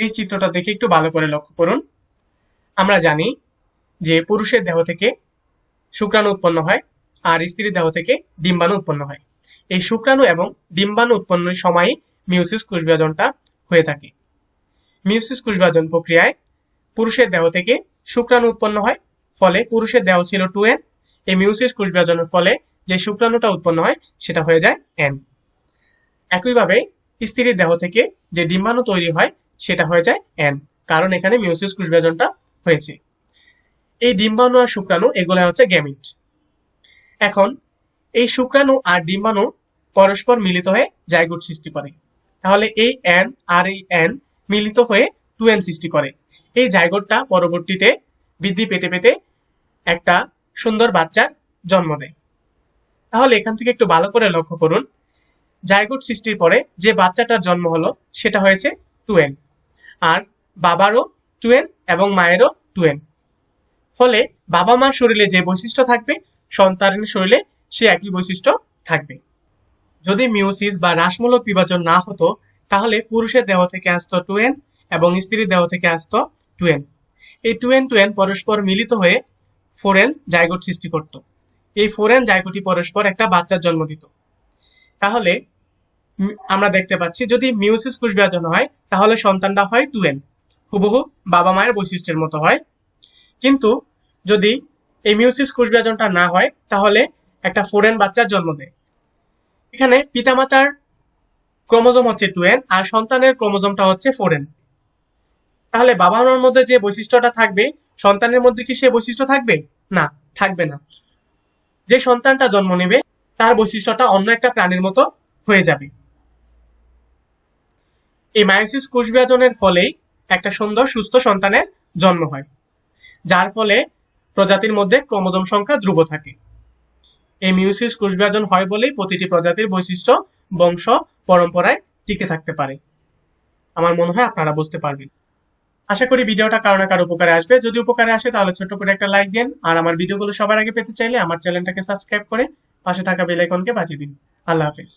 এই চিত্রটা দেখে একটু ভালো করে লক্ষ্য করুন। আমরা জানি যে পুরুষের দেহ থেকে শুক্রাণু উৎপন্ন হয় আর স্ত্রীর দেহ থেকে ডিম্বাণু উৎপন্ন হয়। এই শুক্রাণু এবং ডিম্বাণু উৎপন্নের সময় মিওসিস কোষবিভাজনটা হয়ে থাকে। মিওসিস কোষবিভাজন প্রক্রিয়ায় পুরুষের দেহ থেকে শুক্রাণু উৎপন্ন হয়, ফলে পুরুষের দেহ ছিল 2n। এই মিওসিস কোষবিভাজনের ফলে যে শুক্রাণুটা উৎপন্ন হয় সেটা হয়ে যায় n। একইভাবে স্ত্রীর দেহ থেকে যে ডিম্বাণু তৈরি হয় সেটা হয়ে যায় n, কারণ এখানে মিওসিস কোষবিভাজনটা হয়েছে। এই ডিম্বাণু আর শুক্রাণু এগুলো হচ্ছে গ্যামিট। এখন এই শুক্রাণু আর ডিম্বাণু পরস্পর মিলিত হয়ে জাইগোট সৃষ্টি করে। তাহলে এই n আর এই n মিলিত হয়ে 2n সৃষ্টি করে। এই জাইগোটটা পরবর্তীতে বৃদ্ধি পেতে পেতে একটা সুন্দর বাচ্চার জন্ম দেয়। তাহলে এখান থেকে একটু ভালো করে লক্ষ্য করুন, জাইগোট সৃষ্টির পরে যে বাচ্চাটার জন্ম হলো সেটা হয়েছে 2n, আর বাবারও 2n এবং মায়েরও 2n। ফলে বাবা মার শরীরে যে বৈশিষ্ট্য থাকবে সন্তানের শরীরে সে একই বৈশিষ্ট্য থাকবে। যদি মিওসিস বা হ্রাসমূলক বিভাজন না হতো তাহলে পুরুষের দেহ থেকে আসতো 2n এবং স্ত্রীর দেহ থেকে আসতো 2n। এই 2n পরস্পর মিলিত হয়ে 4n জাইগোট সৃষ্টি করত। এই 4n জাইগোটই পরস্পর একটা বাচ্চার জন্ম দিত। তাহলে আমরা দেখতে পাচ্ছি যদি মিওসিস কোষবিভাজন হয় তাহলে সন্তানটা হয় 2n, হুবহু বাবা মায়ের বৈশিষ্ট্যের মতো হয়। কিন্তু যদি এই মিওসিস কোষবিভাজনটা না হয় তাহলে একটা 4n বাচ্চার জন্ম দেয়। এখানে পিতামাতার ক্রোমোজোম হচ্ছে 2n আর সন্তানের ক্রোমোজোমটা হচ্ছে 4n। তাহলে বাবা মার মধ্যে যে বৈশিষ্ট্যটা থাকবে সন্তানের মধ্যে কি সে বৈশিষ্ট্য থাকবে? না, থাকবে না। যে সন্তানটা জন্ম নেবে তার বৈশিষ্ট্যটা অন্য একটা প্রাণীর মতো হয়ে যাবে। এই মায়োসিস কোষবিভাজনের ফলেই একটা সুন্দর সুস্থ সন্তানের জন্ম হয়, যার ফলে প্রজাতির মধ্যে ক্রোমোজোম সংখ্যা ধ্রুব থাকে। এই মিওসিস কোষবিভাজন হয় বলেই প্রতিটি প্রজাতির বৈশিষ্ট্য বংশ পরম্পরায় টিকে থাকতে পারে। আমার মনে হয় আপনারা বুঝতে পারবেন। আশা করি ভিডিওটা কারো না কারো উপকারে আসবে। যদি উপকারে আসে তাহলে ছোট্ট করে একটা লাইক দিন, আর আমার ভিডিওগুলো সবার আগে পেতে চাইলে আমার চ্যানেলটাকে সাবস্ক্রাইব করে পাশে থাকা বেল আইকনকে বাজিয়ে দিন। আল্লাহ হাফেজ।